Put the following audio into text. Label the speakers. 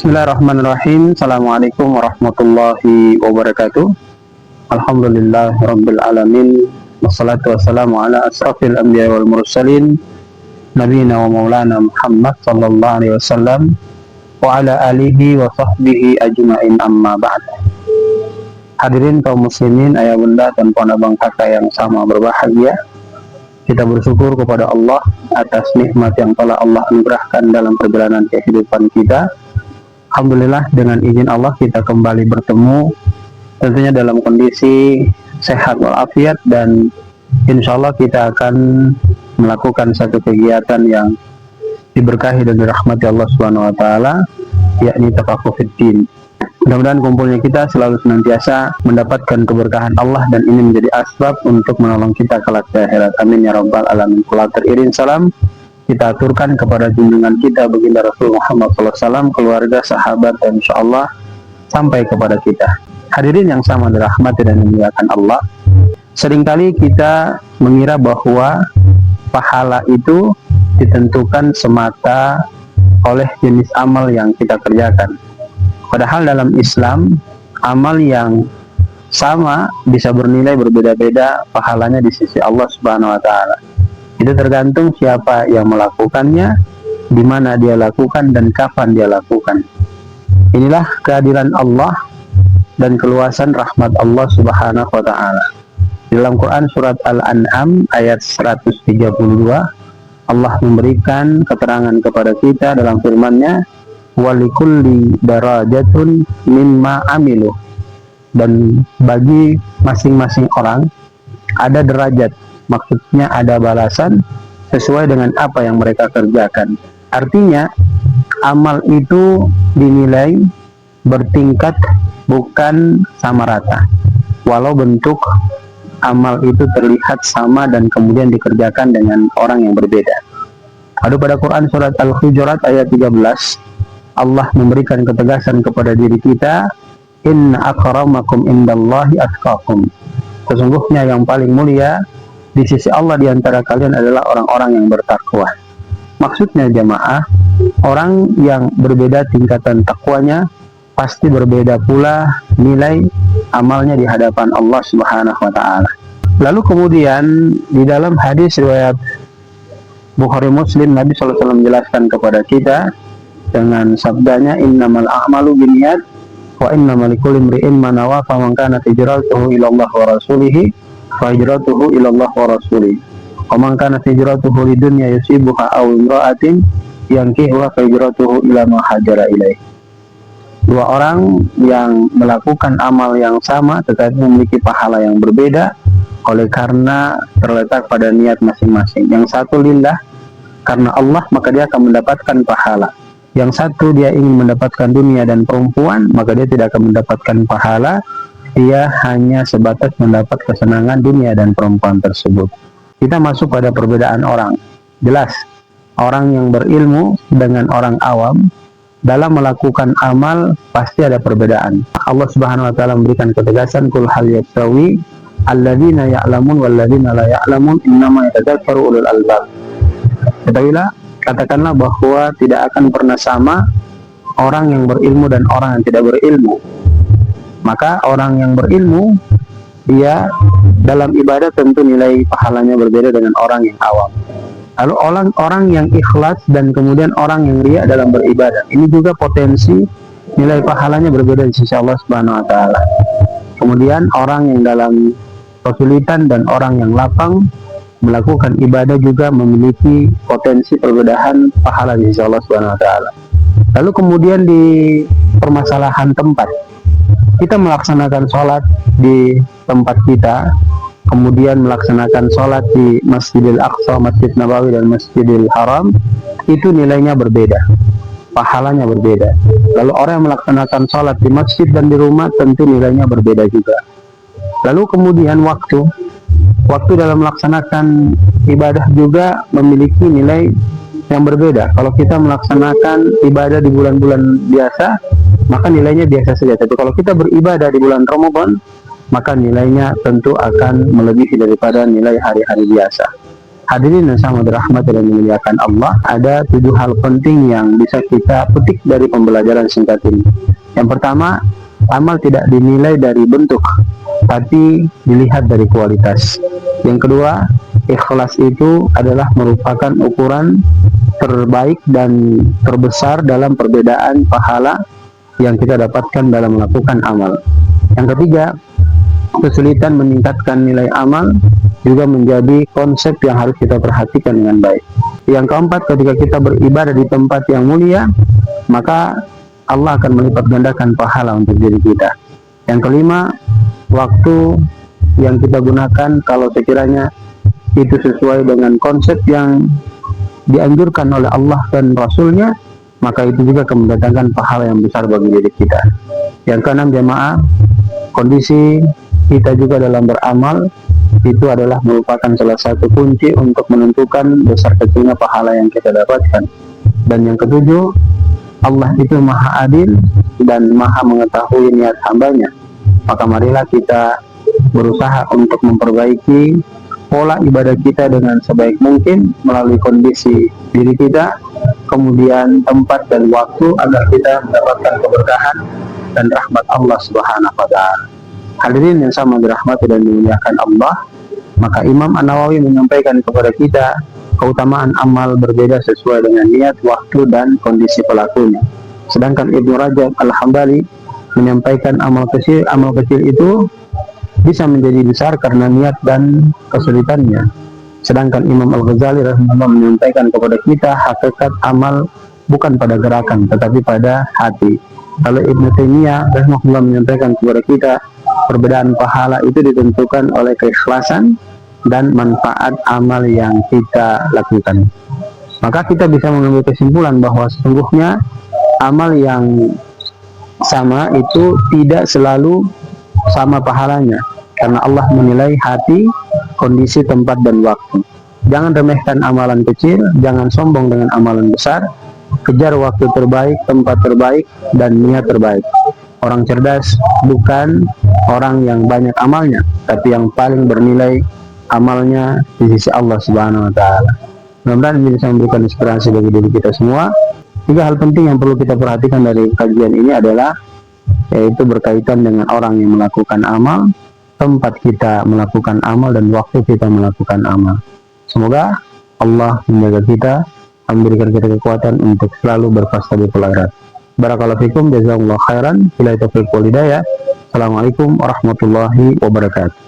Speaker 1: Bismillahirrahmanirrahim. Assalamualaikum warahmatullahi wabarakatuh. Alhamdulillah rabbil alamin. Wassalatu wassalamu ala asrafil anbiya wal mursalin nabiyina wa maulana Muhammad sallallahu alaihi wasallam wa ala alihi wa sahbihi ajma'in, amma ba'd. Hadirin kaum muslimin, ayah bunda dan ponak abang kakak yang sama berbahagia, kita bersyukur kepada Allah atas nikmat yang telah Allah anugerahkan dalam perjalanan kehidupan kita. Alhamdulillah, dengan izin Allah kita kembali bertemu, tentunya dalam kondisi sehat walafiat, dan insya Allah kita akan melakukan satu kegiatan yang diberkahi dan dirahmati Allah Subhanahu wa Ta'ala, yakni tafaqquh fiddin. Mudah-mudahan kumpulnya kita selalu senantiasa mendapatkan keberkahan Allah, dan ini menjadi asbab untuk menolong kita kelak di akhirat. Amin ya rabbal alamin. Qul teriring salam kita aturkan kepada junjungan kita baginda Rasul Muhammad SAW, keluarga, sahabat, dan insya Allah sampai kepada kita. Hadirin yang sama dirahmati dan dimuliakan Allah, seringkali kita mengira bahwa pahala itu ditentukan semata oleh jenis amal yang kita kerjakan. Padahal dalam Islam, amal yang sama bisa bernilai berbeda-beda pahalanya di sisi Allah Subhanahu wa Ta'ala. Itu tergantung siapa yang melakukannya, di mana dia lakukan, dan kapan dia lakukan. Inilah keadilan Allah dan keluasan rahmat Allah Subhanahu wa Ta'ala. Dalam Quran surat Al-An'am ayat 132, Allah memberikan keterangan kepada kita dalam firman-Nya, walikulli darajatun mimma amilu, dan bagi masing-masing orang ada derajat, maksudnya ada balasan sesuai dengan apa yang mereka kerjakan. Artinya amal itu dinilai bertingkat, bukan sama rata. Walau bentuk amal itu terlihat sama dan kemudian dikerjakan dengan orang yang berbeda. Lalu pada Quran surat Al-Hujurat ayat 13, Allah memberikan ketegasan kepada diri kita, inna akramakum indallahi atqakum. Sesungguhnya yang paling mulia di sisi Allah di antara kalian adalah orang-orang yang bertakwa. Maksudnya jamaah, orang yang berbeda tingkatan takwanya, pasti berbeda pula nilai amalnya di hadapan Allah Subhanahu wa Ta'ala. Lalu kemudian di dalam hadis riwayat Bukhari Muslim, Nabi SAW menjelaskan kepada kita dengan sabdanya, innamal a'malu binniyat wa innamal likulli imri'in ma nawa, faman kanat hijratuhu ila Allah wa rasulihi fa hijratuhu ila Allah wa rasulihi wa man kanat hijratuhu lidunya yusibuha aw imra'atin yankihuha fa hijratuhu ila ma hajara ilaih. Dua orang yang melakukan amal yang sama tetapi memiliki pahala yang berbeda oleh karena terletak pada niat masing-masing. Yang satu lillah, karena Allah, maka dia akan mendapatkan pahala. Yang satu dia ingin mendapatkan dunia dan perempuan, maka dia tidak akan mendapatkan pahala. Dia hanya sebatas mendapat kesenangan dunia dan perempuan tersebut. Kita masuk pada perbedaan orang. Jelas, orang yang berilmu dengan orang awam dalam melakukan amal pasti ada perbedaan. Allah Subhanahu wa Ta'ala memberikan ketegasan, kul hal yastawi alladzina ya'lamun walladzina la ya'lamun innama yatadzakkaru ulul albab. Ketahuilah, katakanlah bahwa tidak akan pernah sama orang yang berilmu dan orang yang tidak berilmu. Maka orang yang berilmu, dia dalam ibadah tentu nilai pahalanya berbeda dengan orang yang awam. Lalu orang yang ikhlas dan kemudian orang yang riya dalam beribadah, ini juga potensi nilai pahalanya berbeda di sisi Allah Subhanahu wa Ta'ala. Kemudian orang yang dalam kesulitan dan orang yang lapang melakukan ibadah juga memiliki potensi perbedaan pahala di sisi Allah Subhanahu wa Ta'ala. Lalu kemudian di permasalahan tempat, kita melaksanakan sholat di tempat kita, kemudian melaksanakan sholat di Masjidil Aqsa, Masjid Nabawi, dan Masjidil Haram, itu nilainya berbeda, pahalanya berbeda. Lalu orang yang melaksanakan sholat di masjid dan di rumah tentu nilainya berbeda juga. Lalu kemudian waktu dalam melaksanakan ibadah juga memiliki nilai yang berbeda. Kalau kita melaksanakan ibadah di bulan-bulan biasa, maka nilainya biasa saja. Tapi kalau kita beribadah di bulan Ramadan, maka nilainya tentu akan melebihi daripada nilai hari-hari biasa. Hadirin yang sangat dirahmati dan dimuliakan Allah, ada 7 hal penting yang bisa kita petik dari pembelajaran singkat ini. Yang pertama, amal tidak dinilai dari bentuk, tapi dilihat dari kualitas. Yang kedua, ikhlas itu adalah merupakan ukuran terbaik dan terbesar dalam perbedaan pahala yang kita dapatkan dalam melakukan amal. Yang ketiga, kesulitan meningkatkan nilai amal juga menjadi konsep yang harus kita perhatikan dengan baik. Yang keempat, ketika kita beribadah di tempat yang mulia, maka Allah akan melipat gandakan pahala untuk diri kita. Yang kelima, waktu yang kita gunakan kalau sekiranya itu sesuai dengan konsep yang dianjurkan oleh Allah dan Rasulnya, maka itu juga akan mendatangkan pahala yang besar bagi diri kita. Yang keenam, jamaah, kondisi kita juga dalam beramal itu adalah merupakan salah satu kunci untuk menentukan besar kecilnya pahala yang kita dapatkan. Dan yang ketujuh, Allah itu maha adil dan maha mengetahui niat hambanya. Maka marilah kita berusaha untuk memperbaiki pola ibadah kita dengan sebaik mungkin melalui kondisi diri kita, kemudian tempat dan waktu, agar kita mendapatkan keberkahan dan rahmat Allah Subhanahu wa Ta'ala. Hadirin yang sama dirahmati dan dimuliakan Allah, maka Imam An-Nawawi menyampaikan kepada kita keutamaan amal berbeda sesuai dengan niat, waktu, dan kondisi pelakunya. Sedangkan Ibnu Rajab Al-Hambali menyampaikan amal kecil itu bisa menjadi besar karena niat dan kesulitannya. Sedangkan Imam Al-Ghazali rahimahullah menyampaikan kepada kita hakikat amal bukan pada gerakan tetapi pada hati. Lalu Ibnu Taimiyah rahimahullah menyampaikan kepada kita perbedaan pahala itu ditentukan oleh keikhlasan dan manfaat amal yang kita lakukan. Maka kita bisa mengambil kesimpulan bahwa sesungguhnya amal yang sama itu tidak selalu sama pahalanya, karena Allah menilai hati, kondisi, tempat, dan waktu. Jangan remehkan amalan kecil, jangan sombong dengan amalan besar. Kejar waktu terbaik, tempat terbaik, dan niat terbaik. Orang cerdas bukan orang yang banyak amalnya, tapi yang paling bernilai amalnya di sisi Allah Subhanahu wa Ta'ala. Mudah-mudahan ini bisa memberikan inspirasi bagi diri kita semua. 3 hal penting yang perlu kita perhatikan dari kajian ini adalah yaitu berkaitan dengan orang yang melakukan amal, tempat kita melakukan amal, dan waktu kita melakukan amal. Semoga Allah menjaga kita, memberikan kita kekuatan untuk selalu berprestasi di akhirat. Barakallahu fikum, jazakumullahu khairan. Billahi taufiq wal hidayah. Assalamualaikum warahmatullahi wabarakatuh.